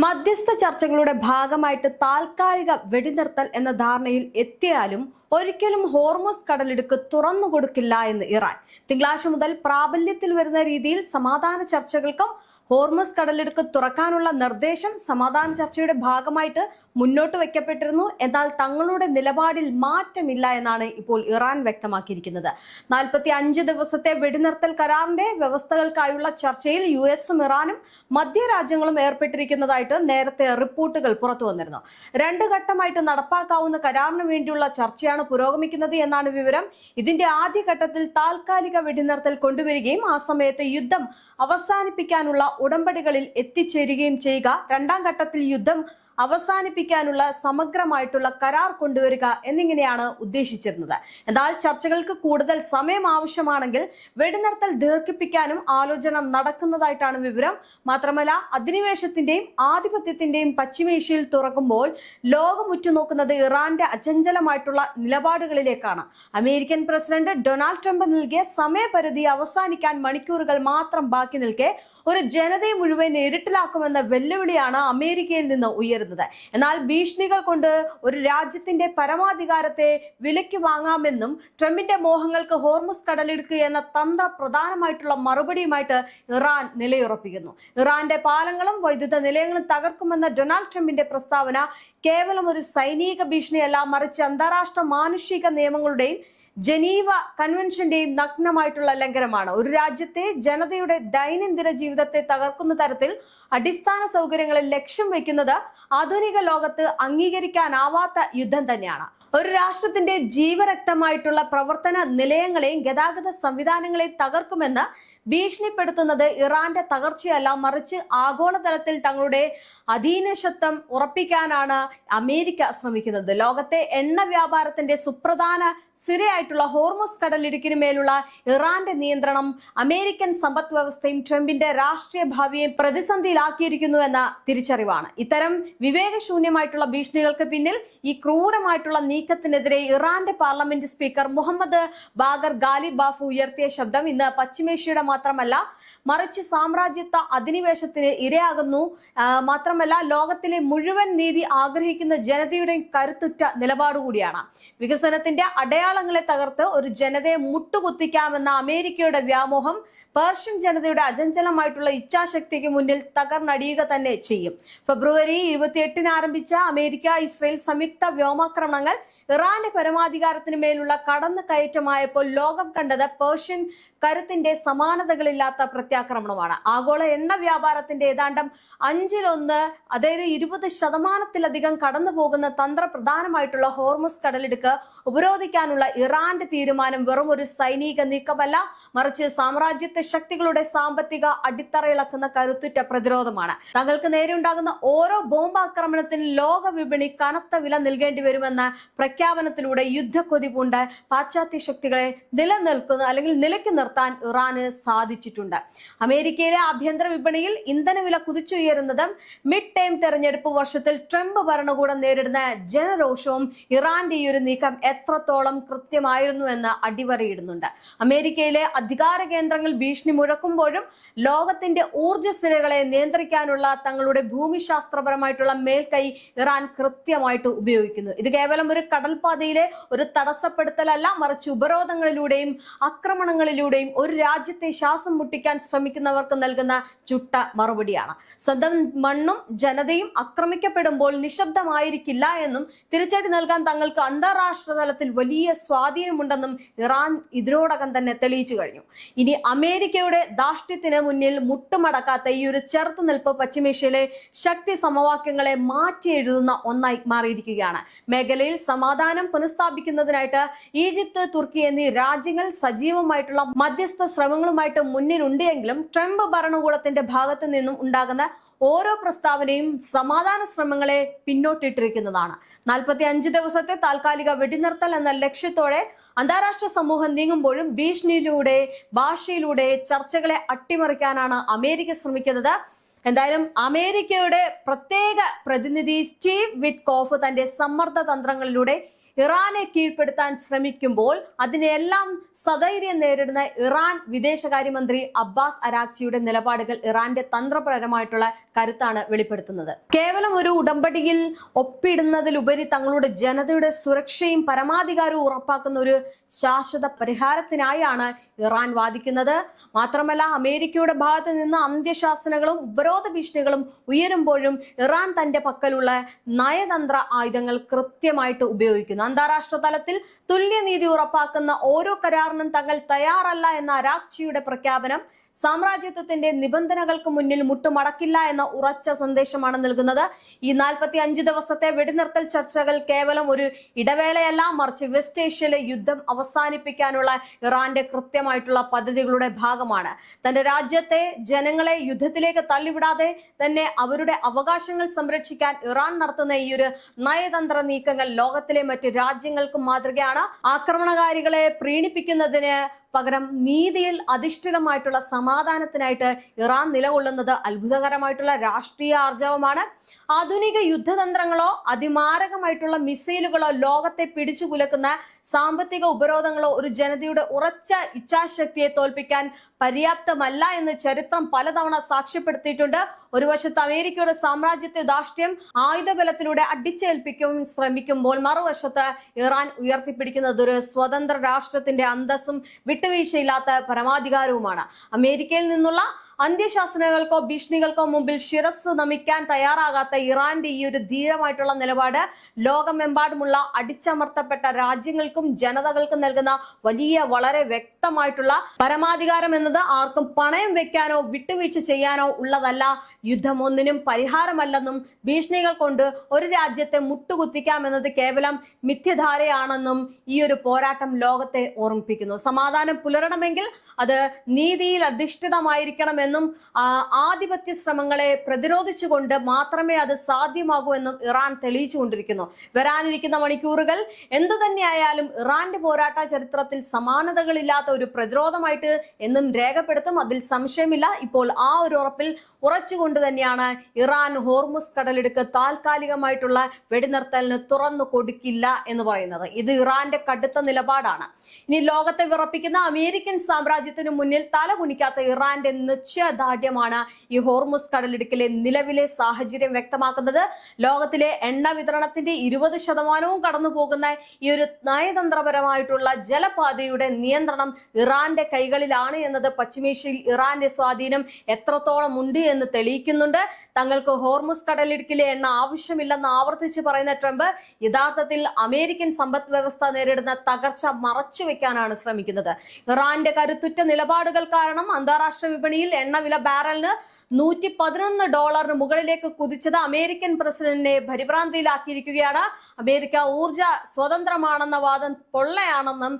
മധ്യസ്ഥ ചർച്ചകളുടെ ഭാഗമായിട്ട് താൽക്കാലിക വെടിനിർത്തൽ എന്ന ധാരണയിൽ എത്തിയാലും ഒരിക്കലും ഹോർമുസ് കടലിടുക്ക് തുറന്നു കൊടുക്കില്ല എന്ന് ഇറാൻ തിങ്കളാഴ്ച മുതൽ പ്രാബല്യത്തിൽ വരുന്ന രീതിയിൽ സമാധാന ചർച്ചകൾക്കും ഹോർമുസ് കടലിടുക്ക് തുറക്കാനുള്ള നിർദ്ദേശം സമാധാന ചർച്ചയുടെ ഭാഗമായിട്ട് മുന്നോട്ട് വെക്കപ്പെട്ടിരുന്നു. എന്നാൽ തങ്ങളുടെ നിലപാടിൽ മാറ്റമില്ല എന്നാണ് ഇപ്പോൾ ഇറാൻ വ്യക്തമാക്കിയിരിക്കുന്നത്. 45 ദിവസത്തെ വെടിനിർത്തൽ കരാറിന്റെ വ്യവസ്ഥകൾക്കായുള്ള ചർച്ചയിൽ US-ഉം ഇറാനും മധ്യരാജ്യങ്ങളും ഏർപ്പെട്ടിരിക്കുന്നതായിട്ട് നേരത്തെ റിപ്പോർട്ടുകൾ പുറത്തു വന്നിരുന്നു. 2 ഘട്ടമായിട്ട് നടപ്പാക്കാവുന്ന കരാറിന് വേണ്ടിയുള്ള ചർച്ചയാണ് പുരോഗമിക്കുന്നത് എന്നാണ് വിവരം. ഇതിന്റെ ആദ്യഘട്ടത്തിൽ താൽക്കാലിക വെടിനിർത്തൽ കൊണ്ടുവരികയും ആ സമയത്ത് യുദ്ധം അവസാനിപ്പിക്കാനുള്ള ഉടമ്പടികളിൽ എത്തിച്ചേരുകയും ചെയ്യുക. 2ാം ഘട്ടത്തിൽ യുദ്ധം അവസാനിപ്പിക്കാനുള്ള സമഗ്രമായിട്ടുള്ള കരാർ കൊണ്ടുവരിക എന്നിങ്ങനെയാണ് ഉദ്ദേശിച്ചിരുന്നത്. എന്നാൽ ചർച്ചകൾക്ക് കൂടുതൽ സമയം ആവശ്യമാണെങ്കിൽ വെടിനിർത്തൽ ദീർഘിപ്പിക്കാനും ആലോചന നടക്കുന്നതായിട്ടാണ് വിവരം. മാത്രമല്ല, അധിനിവേശത്തിന്റെയും ആധിപത്യത്തിന്റെയും പശ്ചിമേഷ്യയിൽ തുറക്കുമ്പോൾ ലോകം ഉറ്റുനോക്കുന്നത് ഇറാന്റെ അചഞ്ചലമായിട്ടുള്ള നിലപാടുകളിലേക്കാണ്. അമേരിക്കൻ പ്രസിഡന്റ് ഡൊണാൾഡ് ട്രംപ് നൽകിയ സമയപരിധി അവസാനിക്കാൻ മണിക്കൂറുകൾ മാത്രം ബാക്കി നിൽക്കെ ഒരു ജനതയെ മുഴുവൻ ഇരുട്ടിലാക്കുമെന്ന വെല്ലുവിളിയാണ് അമേരിക്കയിൽ നിന്ന് ഉയരുന്നത്. എന്നാൽ ഭീഷണികൾ കൊണ്ട് ഒരു രാജ്യത്തിന്റെ പരമാധികാരത്തെ വിലയ്ക്ക് വാങ്ങാമെന്നും ട്രംപിന്റെ മോഹങ്ങൾക്ക് ഹോർമുസ് കടലിടുക്ക് എന്ന തന്ത്രപ്രധാനമായിട്ടുള്ള മറുപടിയുമായിട്ട് ഇറാൻ നിലയുറപ്പിക്കുന്നു. ഇറാന്റെ പാലങ്ങളും വൈദ്യുത നിലയങ്ങളും തകർക്കുമെന്ന ഡൊണാൾഡ് ട്രംപിന്റെ പ്രസ്താവന കേവലം ഒരു സൈനിക ഭീഷണിയല്ല, മറിച്ച് അന്താരാഷ്ട്ര മാനുഷിക നിയമങ്ങളുടെയും ജനീവ കൺവെൻഷന്റെയും നഗ്നമായിട്ടുള്ള ലംഘനമാണ്. ഒരു രാജ്യത്തെ ജനതയുടെ ദൈനംദിന ജീവിതത്തെ തകർക്കുന്ന തരത്തിൽ അടിസ്ഥാന സൗകര്യങ്ങളിൽ ലക്ഷ്യം വെക്കുന്നത് ആധുനിക ലോകത്ത് അംഗീകരിക്കാനാവാത്ത യുദ്ധം തന്നെയാണ്. ഒരു രാഷ്ട്രത്തിന്റെ ജീവരക്തമായിട്ടുള്ള പ്രവർത്തന നിലയങ്ങളെയും ഗതാഗത സംവിധാനങ്ങളെയും തകർക്കുമെന്ന് ഭീഷണിപ്പെടുത്തുന്നത് ഇറാന്റെ തകർച്ചയല്ല, മറിച്ച് ആഗോളതലത്തിൽ തങ്ങളുടെ അധീനശത്വം ഉറപ്പിക്കാനാണ് അമേരിക്ക ശ്രമിക്കുന്നത്. ലോകത്തെ എണ്ണ വ്യാപാരത്തിന്റെ സുപ്രധാന സിരയായിട്ടുള്ള ഹോർമുസ് കടലിടുക്കിന് മേലുള്ള ഇറാന്റെ നിയന്ത്രണം അമേരിക്കൻ സമ്പദ് വ്യവസ്ഥയും ട്രംപിന്റെ രാഷ്ട്രീയ ഭാവിയെയും പ്രതിസന്ധിയിലാക്കിയിരിക്കുന്നു എന്ന തിരിച്ചറിവാണ്. ഇത്തരം വിവേകശൂന്യമായിട്ടുള്ള ഭീഷണികൾക്ക് പിന്നിൽ ഈ ക്രൂരമായിട്ടുള്ള നീക്കത്തിനെതിരെ ഇറാന്റെ parliament speaker Mohammad Bagher Ghalibaf ഉയർത്തിയ ശബ്ദം ഇന്ന് പശ്ചിമേഷ്യയുടെ മാത്രമല്ല മറിച്ച് സാമ്രാജ്യത്വ അധിനിവേശത്തിന് ഇരയാകുന്നു. മാത്രമല്ല, ലോകത്തിലെ മുഴുവൻ നീതി ആഗ്രഹിക്കുന്ന ജനതയുടെ കരുത്തുറ്റ നിലപാടുകൂടിയാണ്. വികസനത്തിന്റെ അടയാളങ്ങളെ തകർത്ത് ഒരു ജനതയെ മുട്ടുകുത്തിക്കാമെന്ന അമേരിക്കയുടെ വ്യാമോഹം പേർഷ്യൻ ജനതയുടെ അചഞ്ചലമായിട്ടുള്ള ഇച്ഛാശക്തിക്ക് മുന്നിൽ തകർന്നടിയുക തന്നെ ചെയ്യും. ഫെബ്രുവരി 28-ന് ആരംഭിച്ച അമേരിക്ക-ഇസ്രയേൽ സംയുക്ത വ്യോമാക്രമണങ്ങൾ ഇറാന്റെ പരമാധികാരത്തിന് മേലുള്ള കടന്നു കയറ്റമായപ്പോൾ ലോകം കണ്ടത് പേർഷ്യൻ കരുത്തിന്റെ സമാനതകളില്ലാത്ത പ്രത്യാക്രമണമാണ്. ആഗോള എണ്ണ വ്യാപാരത്തിന്റെ ഏതാണ്ട് 1/5, അതായത് 20% കടന്നു പോകുന്ന തന്ത്രപ്രധാനമായിട്ടുള്ള ഹോർമുസ് കടലിടുക്ക് ഉപരോധിക്കാനുള്ള ഇറാന്റെ തീരുമാനം വെറും ഒരു സൈനിക നീക്കമല്ല, മറിച്ച് സാമ്രാജ്യത്വ ശക്തികളുടെ സാമ്പത്തിക അടിത്തറയിളക്കുന്ന കരുത്തുറ്റ പ്രതിരോധമാണ്. തങ്ങൾക്ക് നേരെ ഉണ്ടാകുന്ന ഓരോ ബോംബാക്രമണത്തിനും ലോക വിപണി കനത്ത വില നൽകേണ്ടി വരുമെന്ന പ്രഖ്യാപനത്തിലൂടെ യുദ്ധക്കൊതി പൂണ്ട പാശ്ചാത്യ ശക്തികളെ നിലയ്ക്ക് നിർത്താൻ ഇറാന് സാധിച്ചിട്ടുണ്ട്. അമേരിക്കയിലെ ആഭ്യന്തര വിപണിയിൽ ഇന്ധനവില കുതിച്ചുയരുന്നതും മിഡ് ടൈം തെരഞ്ഞെടുപ്പ് വർഷത്തിൽ ട്രംപ് ഭരണകൂടം നേരിടുന്ന ജനരോഷവും ഇറാന്റെ ഈ ഒരു നീക്കം എത്രത്തോളം കൃത്യമായിരുന്നു എന്ന് അടിവരയിടുന്നുണ്ട്. അമേരിക്കയിലെ അധികാര കേന്ദ്രങ്ങൾ ഭീഷണി മുഴക്കുമ്പോഴും ലോകത്തിന്റെ ഊർജ്ജസ്ഥിരകളെ നിയന്ത്രിക്കാനുള്ള തങ്ങളുടെ ഭൂമിശാസ്ത്രപരമായിട്ടുള്ള മേൽക്കൈ ഇറാൻ കൃത്യമായിട്ട് ഉപയോഗിക്കുന്നു. ഇത് കേവലം ഒരു കടൽപാതയിലെ ഒരു തടസ്സപ്പെടുത്തലല്ല, മറിച്ച് ഉപരോധങ്ങളിലൂടെയും ആക്രമണങ്ങളിലൂടെയും ഒരു രാജ്യത്തെ ശ്വാസം മുട്ടിക്കാൻ ശ്രമിക്കുന്നവർക്ക് നൽകുന്ന ചുട്ട മറുപടിയാണ്. സ്വന്തം മണ്ണും ജനതയും ആക്രമിക്കപ്പെടുമ്പോൾ നിശബ്ദമായിരിക്കില്ല എന്നും തിരിച്ചടി നൽകാൻ തങ്ങൾക്ക് അന്താരാഷ്ട്ര തലത്തിൽ വലിയ സ്വാധീനമുണ്ടെന്നും ഇറാൻ ഇതിനോടകം തന്നെ തെളിയിച്ചു കഴിഞ്ഞു. ഇനി അമേരിക്കയുടെ ധാർഷ്ട്യത്തിന് മുന്നിൽ മുട്ടുമടക്കാത്ത ഈ ഒരു ചെറുത്തുനിൽപ്പ് പശ്ചിമേഷ്യയിലെ ശക്തി സമവാക്യങ്ങളെ മാറ്റി എഴുതുന്ന ഒന്നായി മാറിയിരിക്കുകയാണ്. മേഖലയിൽ സമാധാനം പുനഃസ്ഥാപിക്കുന്നതിനായിട്ട് ഈജിപ്ത്, തുർക്കി എന്നീ രാജ്യങ്ങൾ സജീവമായിട്ടുള്ള മധ്യസ്ഥ ശ്രമങ്ങളുമായിട്ട് മുന്നിലുണ്ട് എങ്കിലും ട്രംപ് ഭരണകൂടത്തിന്റെ ഭാഗത്തു നിന്നും ഉണ്ടാകുന്ന ഓരോ പ്രസ്താവനയും സമാധാന ശ്രമങ്ങളെ പിന്നോട്ടിട്ടിരിക്കുന്നതാണ്. 45 ദിവസത്തെ താൽക്കാലിക വെടിനിർത്തൽ എന്ന ലക്ഷ്യത്തോടെ അന്താരാഷ്ട്ര സമൂഹം നീങ്ങുമ്പോഴും ഭീഷണിയിലൂടെ ഭാഷയിലൂടെ ചർച്ചകളെ അട്ടിമറിക്കാനാണ് അമേരിക്ക ശ്രമിക്കുന്നത്. എന്തായാലും അമേരിക്കയുടെ പ്രത്യേക പ്രതിനിധി സ്റ്റീവ് വിറ്റ്കോഫ് തന്റെ സമ്മർദ്ദ തന്ത്രങ്ങളിലൂടെ ഇറാനെ കീഴ്പ്പെടുത്താൻ ശ്രമിക്കുമ്പോൾ അതിനെല്ലാം സധൈര്യം നേരിടുന്ന ഇറാൻ വിദേശകാര്യമന്ത്രി അബ്ബാസ് അരാക്ചിയുടെ നിലപാടുകൾ ഇറാന്റെ തന്ത്രപരമായിട്ടുള്ള കരുത്താണ് വെളിപ്പെടുത്തുന്നത്. കേവലം ഒരു ഉടമ്പടിയിൽ ഒപ്പിടുന്നതിലുപരി തങ്ങളുടെ ജനതയുടെ സുരക്ഷയും പരമാധികാരവും ഉറപ്പാക്കുന്ന ഒരു ശാശ്വത പരിഹാരത്തിനായാണ് ഇറാൻ വാദിക്കുന്നത്. മാത്രമല്ല, അമേരിക്കയുടെ ഭാഗത്ത് നിന്ന് അന്ത്യശാസനകളും ഉപരോധ ഭീഷണികളും ഉയരുമ്പോഴും ഇറാൻ തന്റെ പക്കലുള്ള നയതന്ത്ര ആയുധങ്ങൾ കൃത്യമായിട്ട് ഉപയോഗിക്കുന്നു. അന്താരാഷ്ട്ര തലത്തിൽ തുല്യനീതി ഉറപ്പാക്കുന്ന ഓരോ കരാറിനും തങ്ങൾ തയ്യാറല്ല എന്ന അരാക്ചിയുടെ പ്രഖ്യാപനം സാമ്രാജ്യത്വത്തിന്റെ നിബന്ധനകൾക്ക് മുന്നിൽ മുട്ടുമടക്കില്ല എന്ന ഉറച്ച സന്ദേശമാണ് നൽകുന്നത്. ഈ 45 ദിവസത്തെ വെടിനിർത്തൽ ചർച്ചകൾ കേവലം ഒരു ഇടവേളയല്ല, മറിച്ച് വെസ്റ്റ് ഏഷ്യയിലെ യുദ്ധം അവസാനിപ്പിക്കാനുള്ള ഇറാന്റെ കൃത്യമായിട്ടുള്ള പദ്ധതികളുടെ ഭാഗമാണ്. തന്റെ രാജ്യത്തെ ജനങ്ങളെ യുദ്ധത്തിലേക്ക് തള്ളിവിടാതെ തന്നെ അവരുടെ അവകാശങ്ങൾ സംരക്ഷിക്കാൻ ഇറാൻ നടത്തുന്ന ഈ ഒരു നയതന്ത്ര നീക്കങ്ങൾ ലോകത്തിലെ മറ്റ് രാജ്യങ്ങൾക്കും മാതൃകയാണ്. ആക്രമണകാരികളെ പ്രീണിപ്പിക്കുന്നതിന് പകരം നീതിയിൽ അധിഷ്ഠിതമായിട്ടുള്ള സമാധാനത്തിനായിട്ട് ഇറാൻ നിലകൊള്ളുന്നത് അത്ഭുതകരമായിട്ടുള്ള രാഷ്ട്രീയ ആർജവമാണ്. ആധുനിക യുദ്ധതന്ത്രങ്ങളോ അതിമാരകമായിട്ടുള്ള മിസൈലുകളോ ലോകത്തെ പിടിച്ചു കുലക്കുന്ന സാമ്പത്തിക ഉപരോധങ്ങളോ ഒരു ജനതയുടെ ഉറച്ച ഇച്ഛാശക്തിയെ തോൽപ്പിക്കാൻ പര്യാപ്തമല്ല എന്ന് ചരിത്രം പലതവണ സാക്ഷ്യപ്പെടുത്തിയിട്ടുണ്ട്. ഒരു വശത്ത് അമേരിക്കയുടെ സാമ്രാജ്യത്തെ ധാർഷ്ട്യം ആയുധബലത്തിലൂടെ അടിച്ചേൽപ്പിക്കാൻ ശ്രമിക്കുമ്പോൾ മറുവശത്ത് ഇറാൻ ഉയർത്തിപ്പിടിക്കുന്നത് ഒരു സ്വതന്ത്ര രാഷ്ട്രത്തിന്റെ അന്തസ്സും വിട്ടുവീഴ്ചയില്ലാത്ത പരമാധികാരവുമാണ്. അമേരിക്കയിൽ നിന്നുള്ള അന്ത്യശാസനകൾക്കോ ഭീഷണികൾക്കോ മുമ്പിൽ ശിരസ് നമിക്കാൻ തയ്യാറാകാത്ത ഇറാന്റെ ഈ ഒരു ധീരമായിട്ടുള്ള നിലപാട് ലോകമെമ്പാടുമുള്ള അടിച്ചമർത്തപ്പെട്ട രാജ്യങ്ങൾക്കും ജനതകൾക്കും നൽകുന്ന വലിയ വളരെ വ്യക്തമായിട്ടുള്ള പരമാധികാരം എന്നത് ആർക്കും പണയം വെക്കാനോ വിട്ടുവീഴ്ച ചെയ്യാനോ ഉള്ളതല്ല. യുദ്ധം ഒന്നിനും പരിഹാരമല്ലെന്നും ഭീഷണികൾ കൊണ്ട് ഒരു രാജ്യത്തെ മുട്ടുകുത്തിക്കാമെന്നത് കേവലം മിഥ്യധാരയാണെന്നും ഈ ഒരു പോരാട്ടം ലോകത്തെ ഓർമ്മിപ്പിക്കുന്നു. സമാധാനം പുലരണമെങ്കിൽ അത് നീതിയിൽ അധിഷ്ഠിതമായിരിക്കണമെന്നും ആധിപത്യ ശ്രമങ്ങളെ പ്രതിരോധിച്ചുകൊണ്ട് മാത്രമേ അത് സാധ്യമാകൂ എന്നും ഇറാൻ തെളിയിച്ചുകൊണ്ടിരിക്കുന്നു. വരാനിരിക്കുന്ന മണിക്കൂറുകൾ എന്തു തന്നെയായാലും ഇറാന്റെ പോരാട്ട ചരിത്രത്തിൽ സമാനതകളില്ലാത്ത ഒരു പ്രതിരോധമായിട്ട് എന്നും രേഖപ്പെടുത്തും. അതിൽ സംശയമില്ല. ഇപ്പോൾ ആ ഒരു ഉറപ്പിൽ ഉറച്ചുകൊണ്ട് തന്നെയാണ് ഇറാൻ ഹോർമുസ് കടലിടുക്ക് താൽക്കാലികമായിട്ടുള്ള വെടിനിർത്തലിന് തുറന്നു കൊടുക്കില്ല എന്ന് പറയുന്നത്. ഇത് ഇറാന്റെ കടുത്ത നിലപാടാണ്. ഇനി ലോകത്തെ വിറപ്പിക്കുന്ന അമേരിക്കൻ സാമ്രാജ്യത്തിനു മുന്നിൽ തല കുനിക്കാത്ത ഇറാന്റെ നിശ്ചയദാർഢ്യമാണ് ഈ ഹോർമുസ് കടലിടുക്കിലെ നിലവിലെ സാഹചര്യം വ്യക്തമാക്കുന്നത്. ലോകത്തിലെ എണ്ണ വിതരണത്തിന്റെ 20% കടന്നു പോകുന്ന ഈ ഒരു നയതന്ത്രപരമായിട്ടുള്ള ജലപാതയുടെ നിയന്ത്രണം ഇറാന്റെ കൈകളിലാണ് എന്നത് പശ്ചിമേഷ്യയിൽ ഇറാന്റെ സ്വാധീനം എത്രത്തോളം ഉണ്ട് എന്ന് തെളിയിക്കുന്നുണ്ട്. തങ്ങൾക്ക് ഹോർമുസ് കടലിടുക്കിലെ എണ്ണ ആവശ്യമില്ലെന്ന് ആവർത്തിച്ച് പറയുന്ന ട്രംപ് യഥാർത്ഥത്തിൽ അമേരിക്കൻ സമ്പദ് വ്യവസ്ഥ നേരിടുന്ന തകർച്ച മറച്ചുവെക്കാനാണ് ശ്രമിക്കുന്നത്. ഇറാന്റെ കരുത്തുറ്റ നിലപാടുകൾ കാരണം അന്താരാഷ്ട്ര വിപണിയിൽ എണ്ണവില ബാരലിന് $111 മുകളിലേക്ക് കുതിച്ചത് അമേരിക്കൻ പ്രസിഡന്റിനെ പരിഭ്രാന്തിയിലാക്കിയിരിക്കുകയാണ്. അമേരിക്ക ഊർജ സ്വതന്ത്രമാണെന്ന വാദം പൊള്ളയാണെന്നും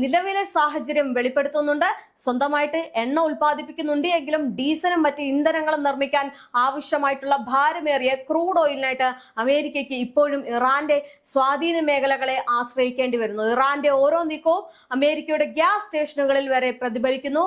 നിലവിലെ സാഹചര്യം വെളിപ്പെടുത്തുന്നുണ്ട്. സ്വന്തമായിട്ട് എണ്ണ ഉൽപ്പാദിപ്പിക്കുന്നുണ്ട് എങ്കിലും ഡീസലും മറ്റ് ഇന്ധനങ്ങളും നിർമ്മിക്കാൻ ആവശ്യമായിട്ടുള്ള ഭാരമേറിയ ക്രൂഡ് ഓയിലിനായിട്ട് അമേരിക്കയ്ക്ക് ഇപ്പോഴും ഇറാന്റെ സ്വാധീന മേഖലകളെ ആശ്രയിക്കേണ്ടി വരുന്നു. ഇറാന്റെ ഓരോ നീക്കവും അമേരിക്കയുടെ ഗ്യാസ് സ്റ്റേഷനുകളിൽ വരെ പ്രതിഫലിക്കുന്നു.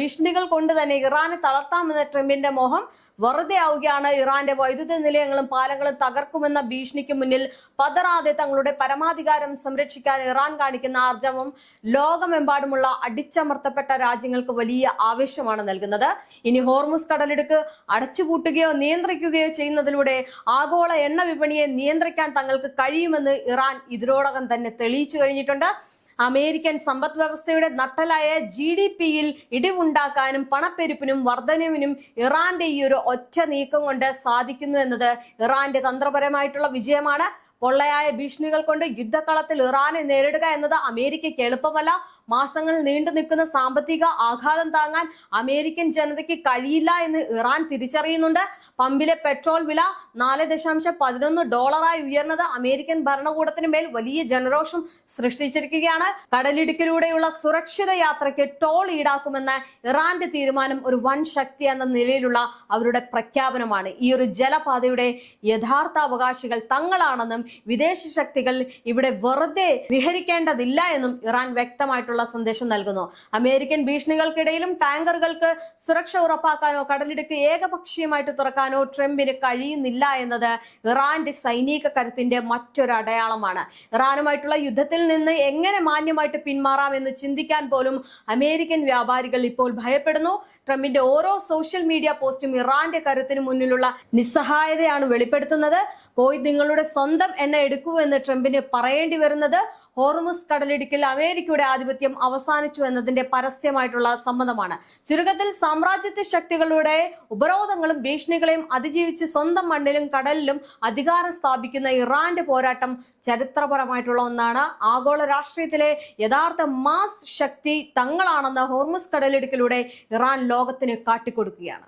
ഭീഷണികൾ കൊണ്ട് തന്നെ ഇറാനെ തളർത്താമെന്ന ട്രംപിന്റെ മോഹം വെറുതെ ആവുകയാണ്. ഇറാന്റെ വൈദ്യുത നിലയങ്ങളും പാലങ്ങളും തകർക്കുമെന്ന ഭീഷണിക്ക് മുന്നിൽ പതറാതെ തങ്ങളുടെ പരമാധികാരം സംരക്ഷിക്കാൻ ഇറാൻ കാണിക്കുന്ന ആർജവം ലോകമെമ്പാടുമുള്ള അടിച്ചമർത്തപ്പെട്ട രാജ്യങ്ങൾക്ക് വലിയ ആവേശമാണ് നൽകുന്നത്. ഇനി ഹോർമുസ് കടലിടുക്ക് അടച്ചുപൂട്ടുകയോ നിയന്ത്രിക്കുകയോ ചെയ്യുന്നതിലൂടെ ആഗോള എണ്ണ വിപണിയെ നിയന്ത്രിക്കാൻ തങ്ങൾക്ക് കഴിയുമെന്ന് ഇറാൻ ഇതിനോടകം തന്നെ തെളിയിച്ചു കഴിഞ്ഞിട്ടുണ്ട്. അമേരിക്കൻ സമ്പദ് വ്യവസ്ഥയുടെ നട്ടലായ GDP-യിൽ ഇടിവുണ്ടാക്കാനും പണപ്പെരുപ്പിനും വർധനവിനും ഇറാന്റെ ഈ ഒരു ഒറ്റ നീക്കം കൊണ്ട് സാധിക്കുന്നു എന്നത് ഇറാന്റെ തന്ത്രപരമായിട്ടുള്ള വിജയമാണ്. പൊള്ളയായ ഭീഷണികൾ കൊണ്ട് യുദ്ധക്കളത്തിൽ ഇറാനെ നേരിടുക എന്നത് അമേരിക്കയ്ക്ക് എളുപ്പമല്ല. മാസങ്ങൾ നീണ്ടു നിൽക്കുന്ന സാമ്പത്തിക ആഘാതം താങ്ങാൻ അമേരിക്കൻ ജനതയ്ക്ക് കഴിയില്ല എന്ന് ഇറാൻ തിരിച്ചറിയുന്നുണ്ട്. പമ്പിലെ പെട്രോൾ വില $4.11 ഉയർന്നത് അമേരിക്കൻ ഭരണകൂടത്തിന് മേൽ വലിയ ജനരോഷം സൃഷ്ടിച്ചിരിക്കുകയാണ്. കടലിടുക്കിലൂടെയുള്ള സുരക്ഷിത യാത്രയ്ക്ക് ടോൾ ഈടാക്കുമെന്ന ഇറാന്റെ തീരുമാനം ഒരു വൻ ശക്തി എന്ന നിലയിലുള്ള അവരുടെ പ്രഖ്യാപനമാണ്. ഈ ഒരു ജലപാതയുടെ യഥാർത്ഥ അവകാശികൾ തങ്ങളാണെന്നും വിദേശ ശക്തികൾ ഇവിടെ വെറുതെ വിഹരിക്കേണ്ടതില്ല എന്നും ഇറാൻ വ്യക്തമായിട്ടുള്ള സന്ദേശം നൽകുന്നു. അമേരിക്കൻ ഭീഷണികൾക്കിടയിലും ടാങ്കറുകൾക്ക് സുരക്ഷ ഉറപ്പാക്കാനോ കടലിടുക്ക് ഏകപക്ഷീയമായിട്ട് തുറക്കാനോ ട്രംപിന് കഴിയുന്നില്ല എന്നത് ഇറാന്റെ സൈനിക കരുത്തിന്റെ മറ്റൊരു അടയാളമാണ്. ഇറാനുമായിട്ടുള്ള യുദ്ധത്തിൽ നിന്ന് എങ്ങനെ മാന്യമായിട്ട് പിന്മാറാം എന്ന് ചിന്തിക്കാൻ പോലും അമേരിക്കൻ വ്യാപാരികൾ ഇപ്പോൾ ഭയപ്പെടുന്നു. ട്രംപിന്റെ ഓരോ സോഷ്യൽ മീഡിയ പോസ്റ്റും ഇറാന്റെ കരുത്തിന് മുന്നിലുള്ള നിസ്സഹായതയാണ് വെളിപ്പെടുത്തുന്നത്. പോയി നിങ്ങളുടെ സ്വന്തം എണ്ണ എടുക്കൂ എന്ന് ട്രംപിന് പറയേണ്ടി വരുന്നത് ഹോർമുസ് കടലിടുക്കിൽ അമേരിക്കയുടെ ആധിപത്യം അവസാനിച്ചു എന്നതിന്റെ പരസ്യമായിട്ടുള്ള സമ്മതമാണ്. ചുരുക്കത്തിൽ സാമ്രാജ്യത്വ ശക്തികളുടെ ഉപരോധങ്ങളും ഭീഷണികളെയും അതിജീവിച്ച് സ്വന്തം മണ്ണിലും കടലിലും അധികാരം സ്ഥാപിക്കുന്ന ഇറാന്റെ പോരാട്ടം ചരിത്രപരമായിട്ടുള്ള ഒന്നാണ്. ആഗോള രാഷ്ട്രീയത്തിലെ യഥാർത്ഥ മാസ് ശക്തി തങ്ങളാണെന്ന് ഹോർമുസ് കടലിടുക്കിലൂടെ ഇറാൻ ലോകത്തിന് കാട്ടിക്കൊടുക്കുകയാണ്.